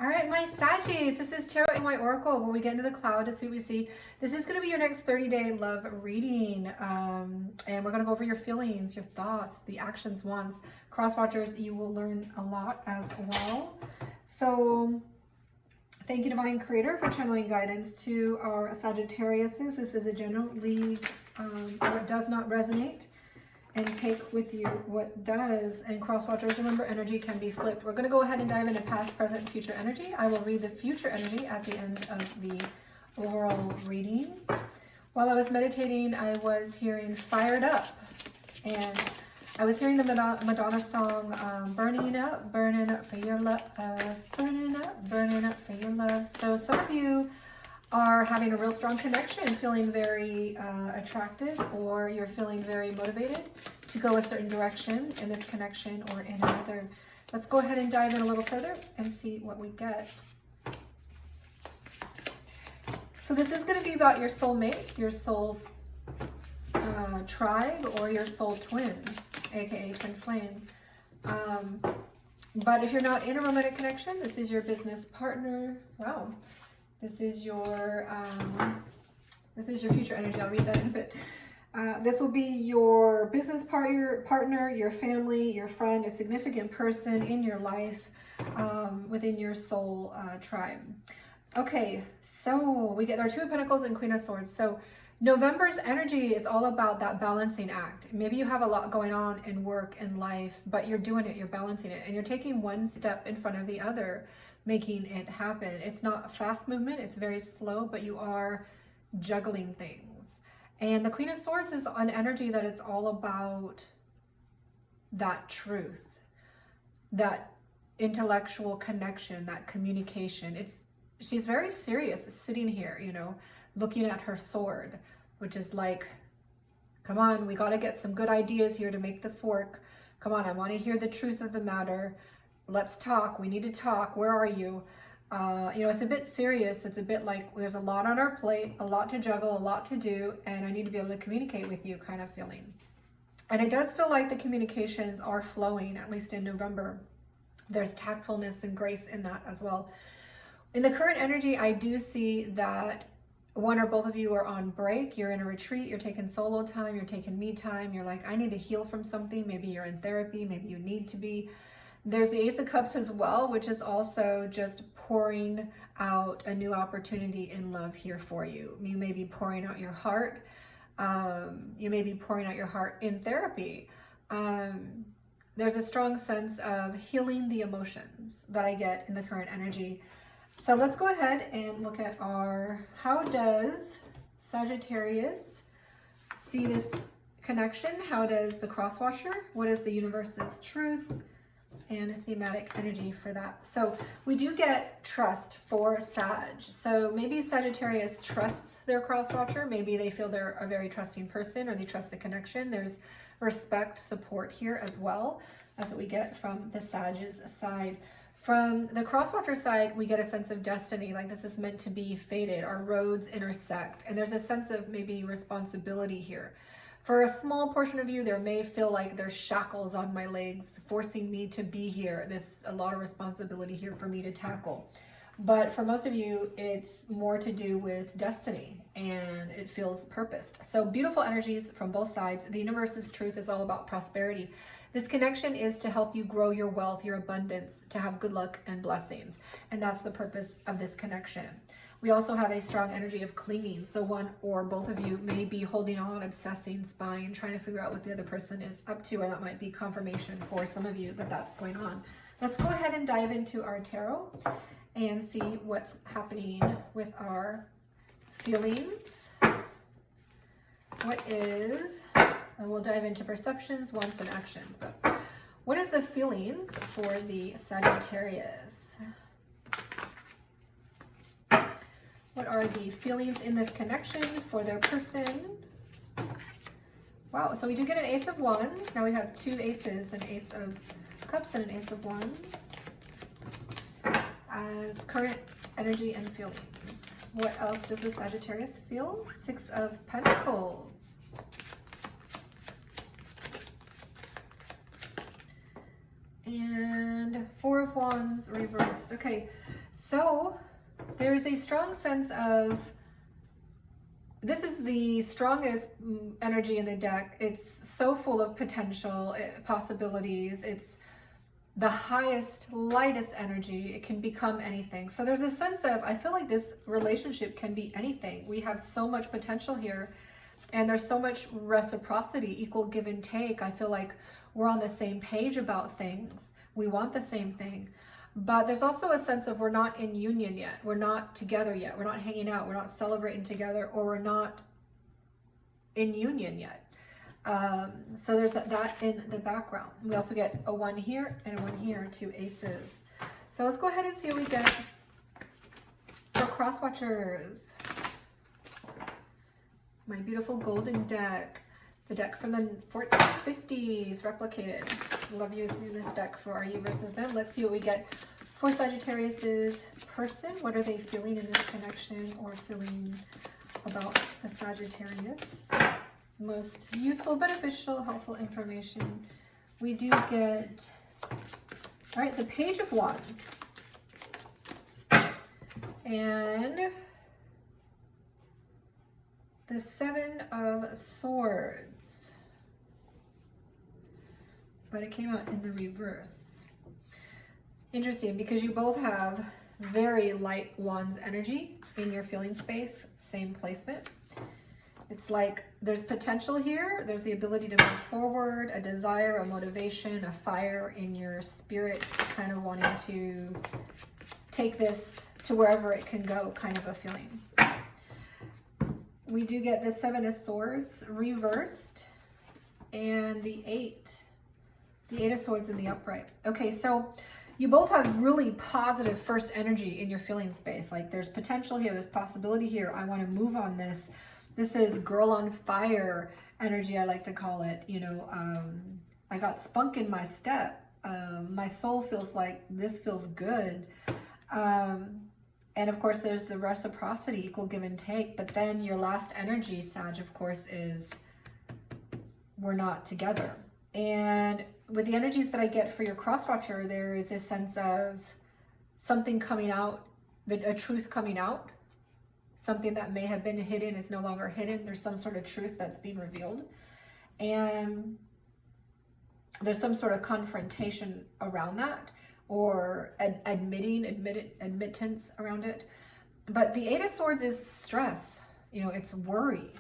All right, my Saggies, this is Tarot in my Oracle, where we get into the cloud to see what we see. This is going to be your next 30-day love reading, and we're going to go over your feelings, your thoughts, the actions, wants. Cross watchers, you will learn a lot as well. So thank you, Divine Creator, for channeling guidance to our Sagittariuses. This is a general leave what does not resonate, and take with you what does. And cross watchers, remember, energy can be flipped. We're going to go ahead and dive into past, present, and future energy. I will read the future energy at the end of the overall reading. While I was meditating, I was hearing Fired Up, and I was hearing the Madonna song, burning up for your love, burning up for your love. So some of you are having a real strong connection, feeling very attractive, or you're feeling very motivated to go a certain direction in this connection or in another. Let's go ahead and dive in a little further and see what we get. So this is going to be about your soulmate, your soul tribe, or your soul twin, aka twin flame. But if you're not in a romantic connection, this is your business partner. Wow. This is your future energy. I'll read that in a bit. This will be your business partner, your family, your friend, a significant person in your life, within your soul tribe. Okay, so we get our Two of Pentacles and Queen of Swords. So November's energy is all about that balancing act. Maybe you have a lot going on in work and life, but you're doing it, you're balancing it, and you're taking one step in front of the other, making it happen. It's not fast movement, it's very slow, but you are juggling things. And the Queen of Swords is an energy that it's all about that truth, that intellectual connection, that communication. She's very serious sitting here, you know, looking at her sword, which is like, come on, we got to get some good ideas here to make this work. Come on, I want to hear the truth of the matter. Let's talk. We need to talk. Where are you? You know, it's a bit serious. It's a bit like there's a lot on our plate, a lot to juggle, a lot to do, and I need to be able to communicate with you kind of feeling. And it does feel like the communications are flowing, at least in November. There's tactfulness and grace in that as well. In the current energy, I do see that one or both of you are on break. You're in a retreat. You're taking solo time. You're taking me time. You're like, I need to heal from something. Maybe you're in therapy. Maybe you need to be. There's the Ace of Cups as well, which is also just pouring out a new opportunity in love here for you. You may be pouring out your heart. You may be pouring out your heart in therapy. There's a strong sense of healing the emotions that I get in the current energy. So let's go ahead and look at how does Sagittarius see this connection? How does the crosswatcher? What is the universe's truth and thematic energy for that? So we do get trust for Sag. So maybe Sagittarius trusts their crosswatcher. Maybe they feel they're a very trusting person, or they trust the connection. There's respect, support here as well. That's what we get from the Sag's side. From the crosswatcher side, we get a sense of destiny, like this is meant to be fated. Our roads intersect, and there's a sense of maybe responsibility here. For a small portion of you, there may feel like there's shackles on my legs forcing me to be here. There's a lot of responsibility here for me to tackle. But for most of you, it's more to do with destiny, and it feels purposed. So beautiful energies from both sides. The universe's truth is all about prosperity. This connection is to help you grow your wealth, your abundance, to have good luck and blessings. And that's the purpose of this connection. We also have a strong energy of clinging. So one or both of you may be holding on, obsessing, spying, trying to figure out what the other person is up to, or that might be confirmation for some of you that that's going on. Let's go ahead and dive into our tarot and see what's happening with our feelings. And we'll dive into perceptions, wants, and actions. But what is the feelings for the Sagittarius? What are the feelings in this connection for their person? Wow, so we do get an Ace of Wands. Now we have two aces, an Ace of Cups and an Ace of Wands as current energy and feelings. What else does the Sagittarius feel? Six of Pentacles. And Four of Wands reversed. Okay, So there is a strong sense of, this is the strongest energy in the deck. It's so full of potential, possibilities. It's the highest, lightest energy. It can become anything. So there's a sense of, I feel like this relationship can be anything. We have so much potential here, and there's so much reciprocity, equal give and take. I feel like we're on the same page about things. We want the same thing. But there's also a sense of we're not in union yet. We're not together yet. We're not hanging out. We're not celebrating together, or we're not in union yet. So there's that in the background. We also get a 1 here and a 1 here, 2 aces. So let's go ahead and see what we get for cross watchers. My beautiful golden deck. The deck from the 1450s, replicated. Love using this deck for our you versus them. Let's see what we get for Sagittarius's person. What are they feeling in this connection, or feeling about the Sagittarius? Most useful, beneficial, helpful information. We do get, all right, the Page of Wands. And the 7 of Swords. But it came out in the reverse. Interesting, because you both have very light Wands energy in your feeling space, same placement. It's like there's potential here. There's the ability to move forward, a desire, a motivation, a fire in your spirit, kind of wanting to take this to wherever it can go, kind of a feeling. We do get the 7 of Swords reversed, and the 8 of Swords in the upright. Okay, so you both have really positive first energy in your feeling space. Like there's potential here, there's possibility here. I want to move on this. This is girl on fire energy, I like to call it. You know, I got spunk in my step. My soul feels like this feels good. And of course, there's the reciprocity, equal give and take. But then your last energy, Sag, of course, is we're not together. And with the energies that I get for your cross-watcher, there is a sense of something coming out, a truth coming out. Something that may have been hidden is no longer hidden. There's some sort of truth that's being revealed. And there's some sort of confrontation around that, or admittance around it. But the 8 of Swords is stress. You know, it's worry.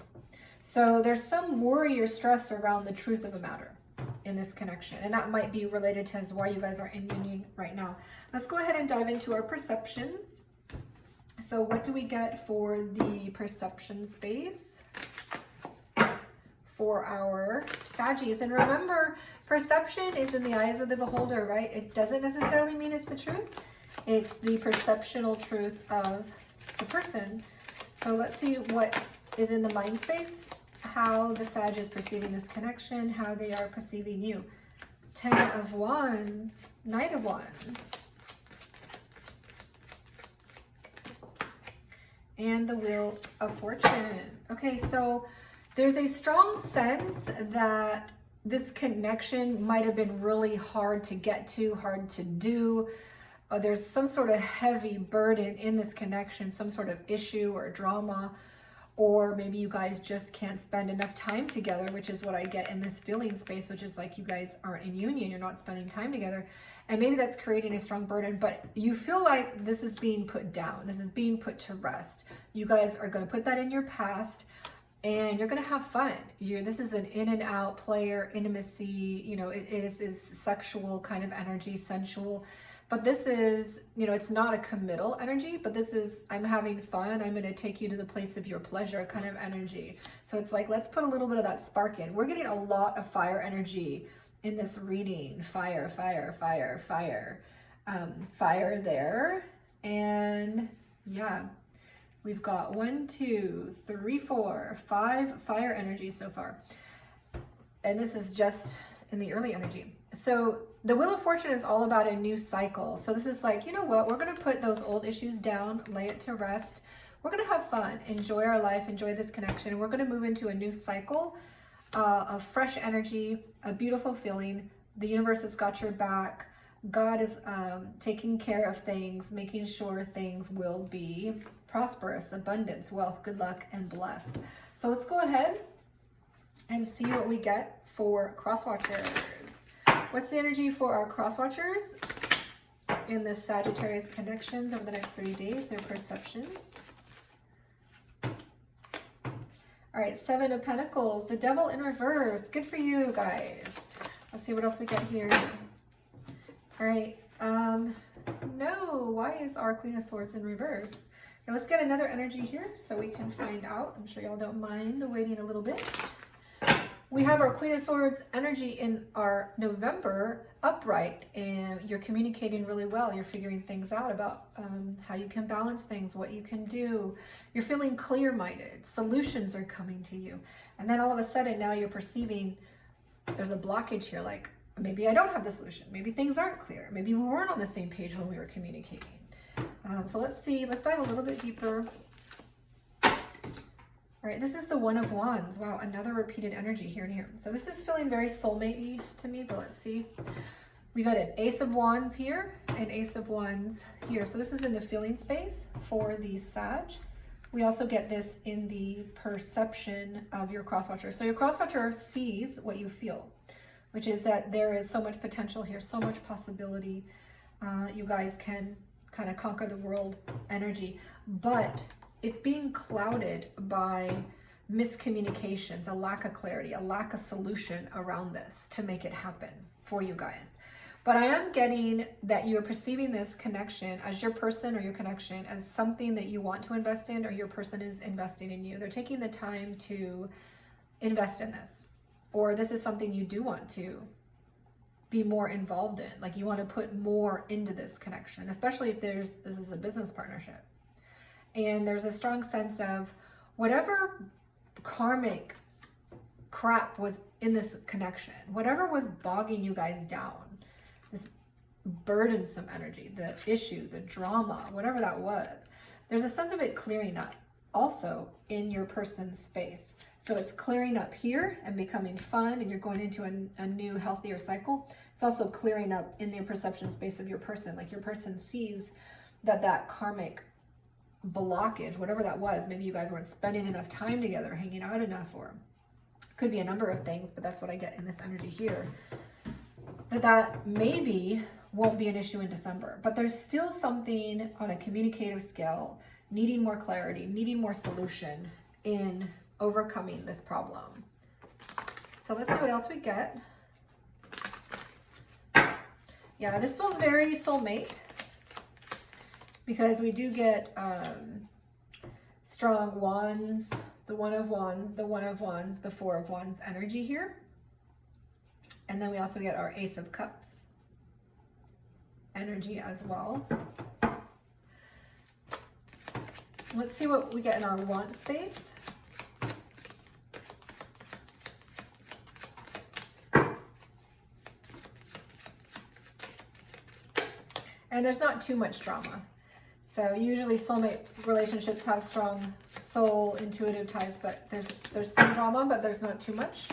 So there's some worry or stress around the truth of a matter in this connection. And that might be related to why you guys are in union right now. Let's go ahead and dive into our perceptions. So what do we get for the perception space for our Saggies? And remember, perception is in the eyes of the beholder, right? It doesn't necessarily mean it's the truth. It's the perceptual truth of the person. So let's see what is in the mind space, how the Sag is perceiving this connection, how they are perceiving you. 10 of Wands, Knight of Wands. And the Wheel of Fortune. Okay, so there's a strong sense that this connection might have been really hard to get to, hard to do. There's some sort of heavy burden in this connection, some sort of issue or drama, or maybe you guys just can't spend enough time together, which is what I get in this feeling space, which is like you guys aren't in union, you're not spending time together. And maybe that's creating a strong burden, but you feel like this is being put down. This is being put to rest. You guys are going to put that in your past, and you're going to have fun. This is an in and out player, intimacy, you know, it is sexual kind of energy, sensual. But this is, you know, it's not a committal energy, but this is, I'm having fun. I'm going to take you to the place of your pleasure kind of energy. So it's like, let's put a little bit of that spark in. We're getting a lot of fire energy in this reading. Fire, fire, fire, fire. Fire there. And yeah, we've got 1, 2, 3, 4, 5 fire energies so far. And this is just in the early energy. So the Wheel of Fortune is all about a new cycle. So this is like, you know what? We're going to put those old issues down, lay it to rest. We're going to have fun, enjoy our life, enjoy this connection. We're going to move into a new cycle of fresh energy, a beautiful feeling. The universe has got your back. God is taking care of things, making sure things will be prosperous, abundance, wealth, good luck, and blessed. So let's go ahead and see what we get for cross watchers. What's the energy for our cross watchers in the Sagittarius connections over the next 3 days, their perceptions? All right, Seven of Pentacles, the Devil in reverse. Good for you guys. Let's see what else we get here. All right, no, why is our Queen of Swords in reverse? Okay, let's get another energy here so we can find out. I'm sure y'all don't mind waiting a little bit. We have our Queen of Swords energy in our November upright, and you're communicating really well. You're figuring things out about how you can balance things, what you can do. You're feeling clear-minded. Solutions are coming to you. And then all of a sudden now you're perceiving there's a blockage here, like maybe I don't have the solution. Maybe things aren't clear. Maybe we weren't on the same page when we were communicating. So let's see. Let's dive a little bit deeper. All right, this is the One of Wands. Wow, another repeated energy here and here. So this is feeling very soulmate-y to me, but let's see. We got an Ace of Wands here and Ace of Wands here. So this is in the feeling space for the Sag. We also get this in the perception of your crosswatcher. So your crosswatcher sees what you feel, which is that there is so much potential here, so much possibility. You guys can kind of conquer the world energy, but it's being clouded by miscommunications, a lack of clarity, a lack of solution around this to make it happen for you guys. But I am getting that you're perceiving this connection as your person or your connection as something that you want to invest in, or your person is investing in you. They're taking the time to invest in this, or this is something you do want to be more involved in. Like you want to put more into this connection, especially if this is a business partnership. And there's a strong sense of whatever karmic crap was in this connection, whatever was bogging you guys down, this burdensome energy, the issue, the drama, whatever that was, there's a sense of it clearing up also in your person's space. So it's clearing up here and becoming fun, and you're going into a new, healthier cycle. It's also clearing up in your perception space of your person. Like your person sees that karmic blockage, whatever that was, maybe you guys weren't spending enough time together, hanging out enough, or could be a number of things, but that's what I get in this energy here, that maybe won't be an issue in December, but there's still something on a communicative scale needing more clarity, needing more solution in overcoming this problem. So let's see what else we get. Yeah, this feels very soulmate, because we do get strong wands, the One of Wands, the One of Wands, the Four of Wands energy here. And then we also get our Ace of Cups energy as well. Let's see what we get in our want space. And there's not too much drama. So usually soulmate relationships have strong soul intuitive ties, but there's some drama, but there's not too much.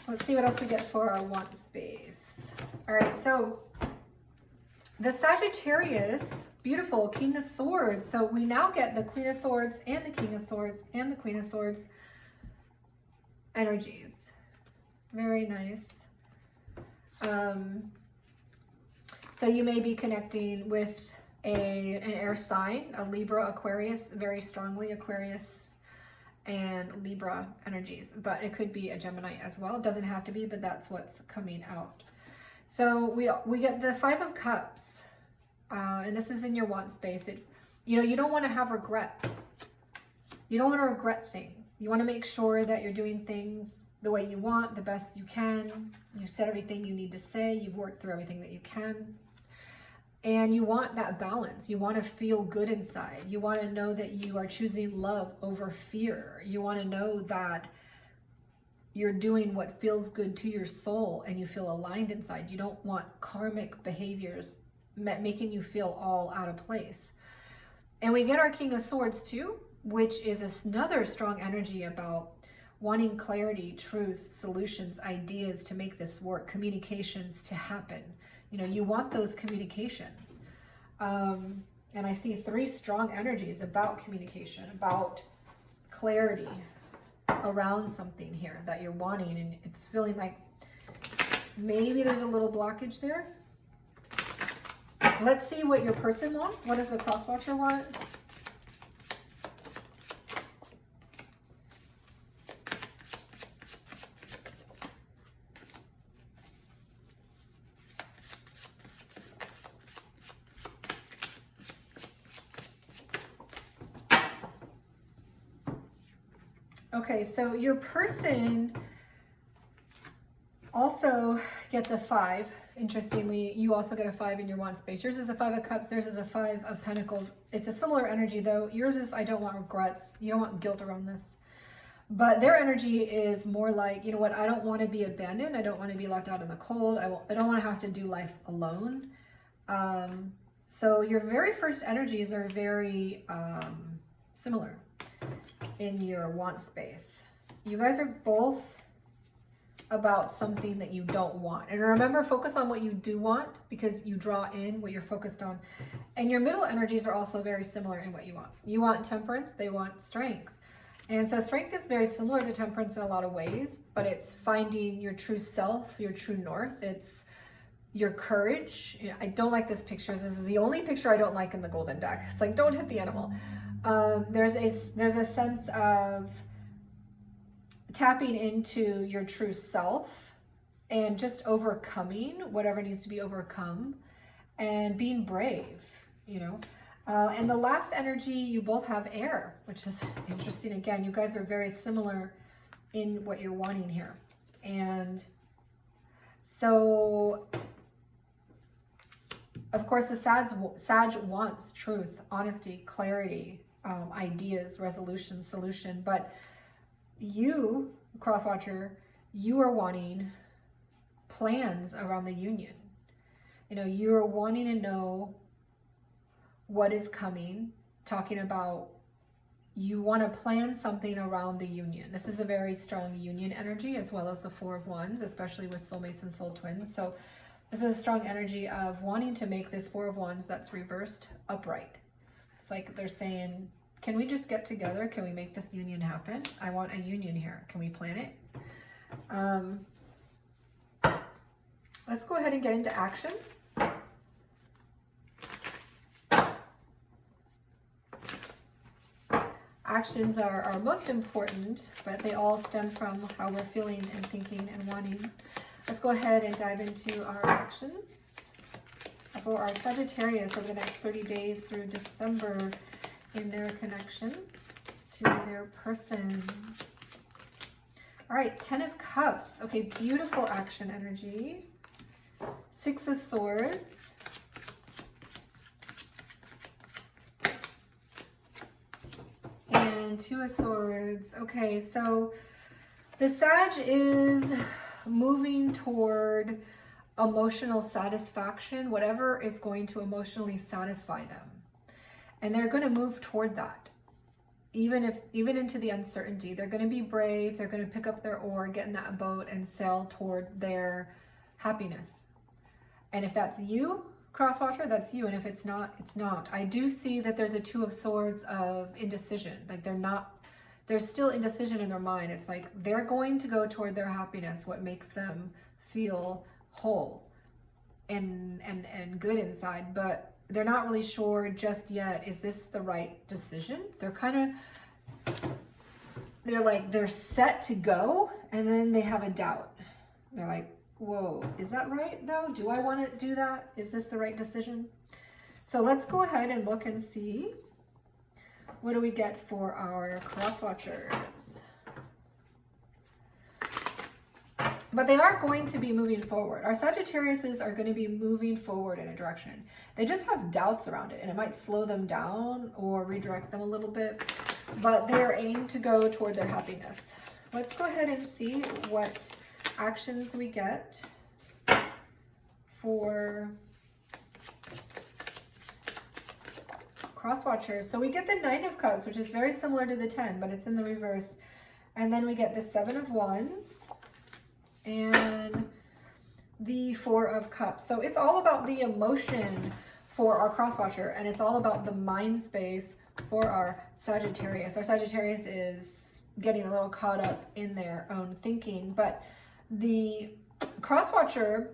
Let's see what else we get for our want space. All right, so the Sagittarius, beautiful, King of Swords. So we now get the Queen of Swords and the King of Swords and the Queen of Swords energies. Very nice. So you may be connecting with an air sign, a Libra, Aquarius, very strongly Aquarius and Libra energies, but it could be a Gemini as well. It doesn't have to be, but that's what's coming out. So we get the Five of Cups, and this is in your want space. You don't want to have regrets. You don't want to regret things. You want to make sure that you're doing things the way you want, the best you can. You've said everything you need to say. You've worked through everything that you can. And you want that balance. You want to feel good inside. You want to know that you are choosing love over fear. You want to know that you're doing what feels good to your soul and you feel aligned inside. You don't want karmic behaviors making you feel all out of place. And we get our King of Swords too, which is another strong energy about wanting clarity, truth, solutions, ideas to make this work, communications to happen. You know, you want those communications. And I see 3 strong energies about communication, about clarity around something here that you're wanting. And it's feeling like maybe there's a little blockage there. Let's see what your person wants. What does the cross watcher want? Okay, so your person also gets a 5. Interestingly, you also get a 5 in your want space. Yours is a 5 of cups, theirs is a 5 of pentacles. It's a similar energy though. Yours is, I don't want regrets. You don't want guilt around this. But their energy is more like, you know what, I don't want to be abandoned. I don't want to be left out in the cold. I don't want to have to do life alone. So your very first energies are very similar in your want space. You guys are both about something that you don't want. And remember, focus on what you do want, because you draw in what you're focused on. And your middle energies are also very similar in what you want. You want temperance, they want strength. And so strength is very similar to temperance in a lot of ways, but it's finding your true self, your true north. It's your courage. You know, I don't like this picture. This is the only picture I don't like in the golden deck. It's like, don't hit the animal. There's a sense of tapping into your true self and just overcoming whatever needs to be overcome and being brave, you know. And the last energy, you both have air, which is interesting. Again, you guys are very similar in what you're wanting here. And so, of course, the Sag wants truth, honesty, clarity, ideas, resolution, solution. But you, Crosswatcher, you are wanting plans around the union. You know, you're wanting to know what is coming, talking about you want to plan something around the union. This is a very strong union energy, as well as the 4 of Wands, especially with soulmates and soul twins. So this is a strong energy of wanting to make this 4 of Wands that's reversed upright. It's like they're saying, can we just get together? Can we make this union happen? I want a union here. Can we plan it? Let's go ahead and get into actions. Actions are most important, but they all stem from how we're feeling and thinking and wanting. Let's go ahead and dive into our actions for our Sagittarius over the next 30 days through December in their connections to their person. All right, 10 of Cups. Okay, beautiful action energy. 6 of Swords. And 2 of Swords. Okay, so the Sag is moving toward emotional satisfaction, whatever is going to emotionally satisfy them. And they're going to move toward that. Even into the uncertainty, they're going to be brave. They're going to pick up their oar, get in that boat and sail toward their happiness. And if that's you, Crosswatcher, that's you. And if it's not, it's not. I do see that there's a 2 of Swords of indecision. Like there's still indecision in their mind. It's like they're going to go toward their happiness, what makes them feel whole and good inside, but they're not really sure just yet, is this the right decision? They're set to go, and then they have a doubt. They're like, whoa, is that right though? Do I want to do that? Is this the right decision? So let's go ahead and look and see. What do we get for our Crosswatchers? But they are going to be moving forward. Our Sagittariuses are going to be moving forward in a direction. They just have doubts around it, and it might slow them down or redirect them a little bit, but they're aimed to go toward their happiness. Let's go ahead and see what actions we get for Crosswatchers. So we get the 9 of Cups, which is very similar to the 10, but it's in the reverse. And then we get the 7 of Wands. And the Four of Cups. So it's all about the emotion for our cross-watcher, and it's all about the mind space for our Sagittarius. Our Sagittarius is getting a little caught up in their own thinking, but the cross-watcher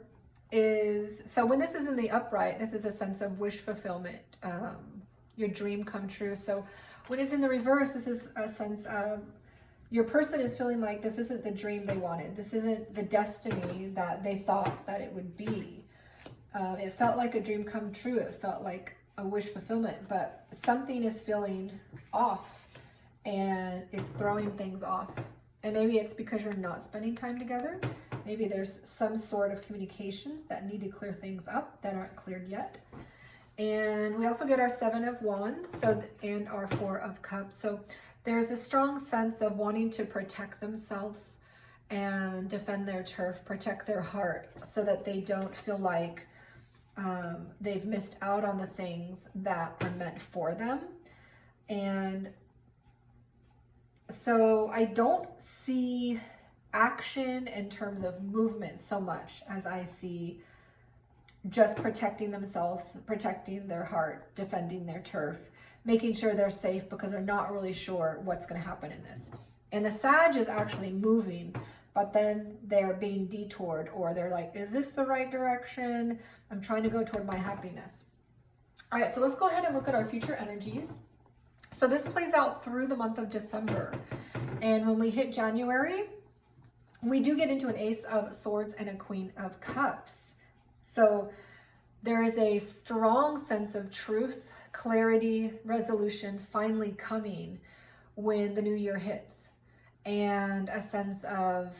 is, so when this is in the upright, this is a sense of wish fulfillment, your dream come true. So when it's in the reverse, this is a sense of your person is feeling like this isn't the dream they wanted. This isn't the destiny that they thought that it would be. It felt like a dream come true. It felt like a wish fulfillment, but something is feeling off and it's throwing things off. And maybe it's because you're not spending time together. Maybe there's some sort of communications that need to clear things up that aren't cleared yet. And we also get our Seven of Wands, and our Four of Cups. So there's a strong sense of wanting to protect themselves and defend their turf, protect their heart, so that they don't feel like they've missed out on the things that are meant for them. And so I don't see action in terms of movement so much as I see just protecting themselves, protecting their heart, defending their turf, making sure they're safe because they're not really sure what's going to happen in this. And the Sag is actually moving, but then they're being detoured, or they're like, is this the right direction? I'm trying to go toward my happiness. All right, so let's go ahead and look at our future energies. So this plays out through the month of December. And when we hit January, we do get into an Ace of Swords and a Queen of Cups. So there is a strong sense of truth, clarity, resolution finally coming when the new year hits, and a sense of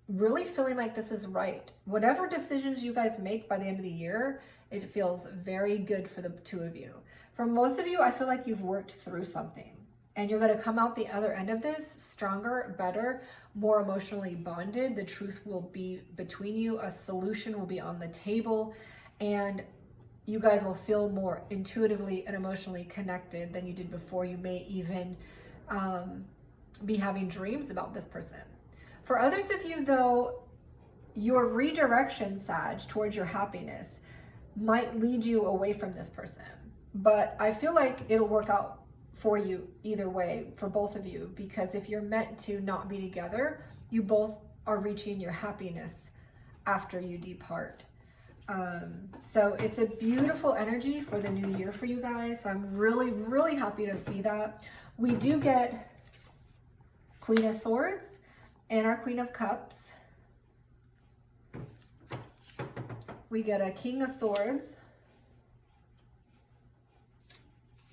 really feeling like this is right. Whatever decisions you guys make by the end of the year, it feels very good for the two of you. For most of you, I feel like you've worked through something and you're going to come out the other end of this stronger, better, more emotionally bonded. The truth will be between you. A solution will be on the table, and you guys will feel more intuitively and emotionally connected than you did before. You may even be having dreams about this person. For others of you, though, your redirection, Sag, towards your happiness might lead you away from this person. But I feel like it'll work out for you either way, for both of you, because if you're meant to not be together, you both are reaching your happiness after you depart. So it's a beautiful energy for the new year for you guys. So I'm really, really happy to see that. We do get Queen of Swords and our Queen of Cups. We get a King of Swords.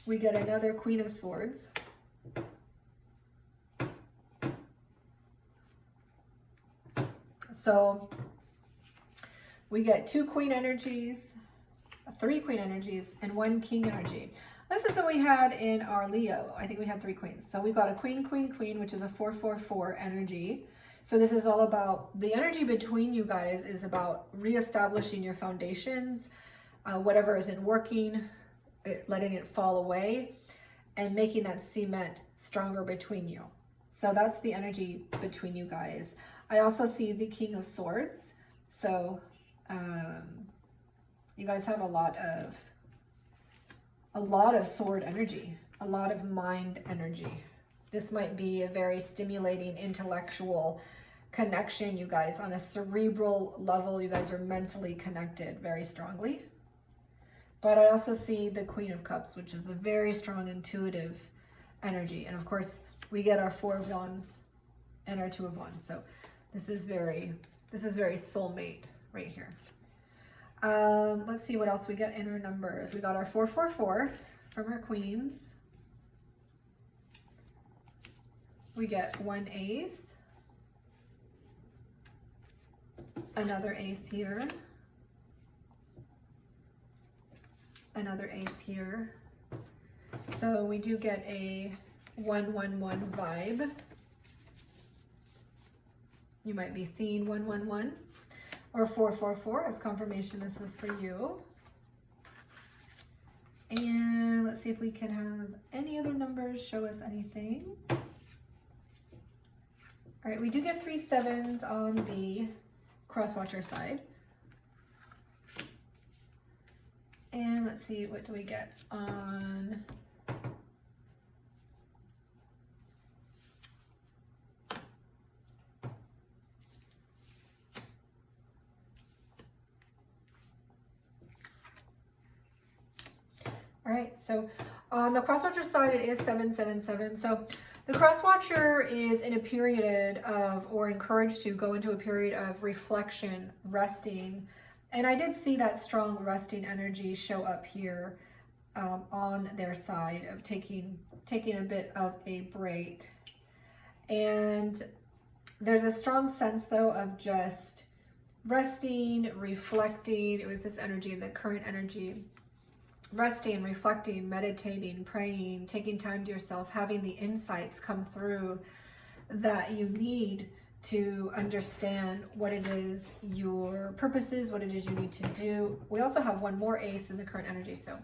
We get another Queen of Swords. So we get two Queen energies, three Queen energies, and one King energy. This is what we had in our Leo. I think we had three Queens. So we got a Queen, Queen, Queen, which is a 4-4-4 energy. So this is all about, the energy between you guys is about reestablishing your foundations, whatever isn't working, letting it fall away, and making that cement stronger between you. So that's the energy between you guys. I also see the King of Swords. So you guys have a lot of sword energy, a lot of mind energy. This might be a very stimulating intellectual connection. You guys, on a cerebral level, you guys are mentally connected very strongly. But I also see the Queen of Cups, which is a very strong intuitive energy. And of course, we get our Four of Wands and our Two of Wands. So this is very soulmate right here. Let's see what else we get in our numbers. We got our 4-4-4 from our Queens. We get one ace, another ace here, another ace here. So we do get a 1-1-1 vibe. You might be seeing 1-1-1 or 4-4-4 as confirmation this is for you. And let's see if we can have any other numbers show us anything. All right, we do get 3 7s on the cross watcher side. And let's see, what do we get on? All right, so on the crosswatcher side, it is 777. So the crosswatcher is in a period of, or encouraged to go into a period of reflection, resting. And I did see that strong resting energy show up here on their side of taking a bit of a break. And there's a strong sense though of just resting, reflecting. It was this energy, the current energy. Resting, reflecting, meditating, praying, taking time to yourself, having the insights come through that you need to understand what it is your purpose is, what it is you need to do. We also have one more ace in the current energy. So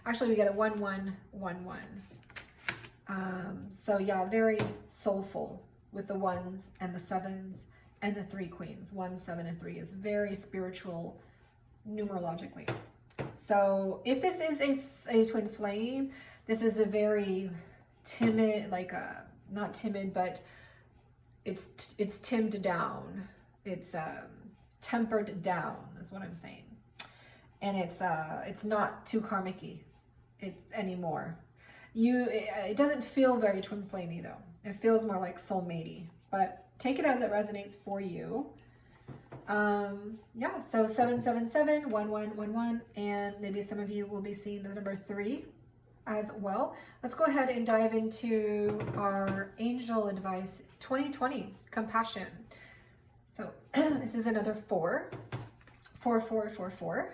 actually we get a 1-1-1-1. So yeah, very soulful with the ones and the sevens and the 3 queens. 1, 7, and 3 is very spiritual numerologically. So if this is a twin flame, this is a very timid, like not timid, but it's timmed down. It's tempered down is what I'm saying. And it's not too karmic-y anymore. It doesn't feel very twin flamey though. It feels more like soulmate-y, but take it as it resonates for you. Yeah, so 777, 1111, and maybe some of you will be seeing the number 3 as well. Let's go ahead and dive into our angel advice 2020 compassion. So this is another 4. 4, 4, 4, 4.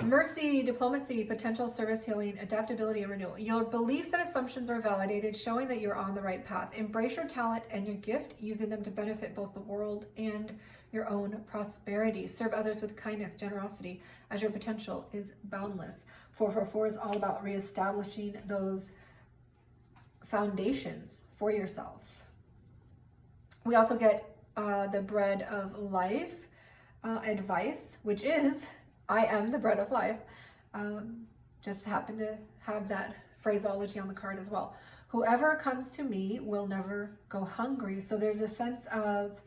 Mercy, diplomacy, potential service, healing, adaptability, and renewal. Your beliefs and assumptions are validated, showing that you're on the right path. Embrace your talent and your gift, using them to benefit both the world and your own prosperity. Serve others with kindness, generosity, as your potential is boundless. 444 is all about reestablishing those foundations for yourself. We also get the bread of life advice, which is, I am the bread of life. Just happen to have that phraseology on the card as well. Whoever comes to me will never go hungry. So there's a sense of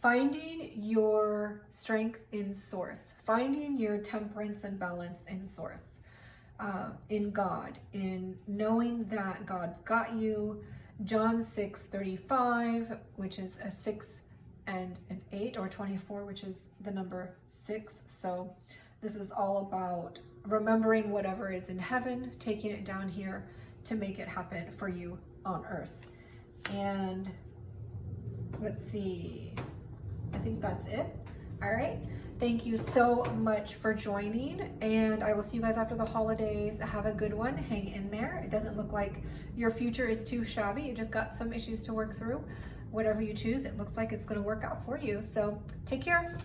finding your strength in source, finding your temperance and balance in source, in God, in knowing that God's got you. John 6:35, which is a 6 and an 8, or 24, which is the number 6. So this is all about remembering whatever is in heaven, taking it down here to make it happen for you on earth. And let's see, I think that's it. All right, thank you so much for joining, and I will see you guys after the holidays. Have a good one. Hang in there. It doesn't look like your future is too shabby. You just got some issues to work through. Whatever you choose, it looks like it's going to work out for you. So take care.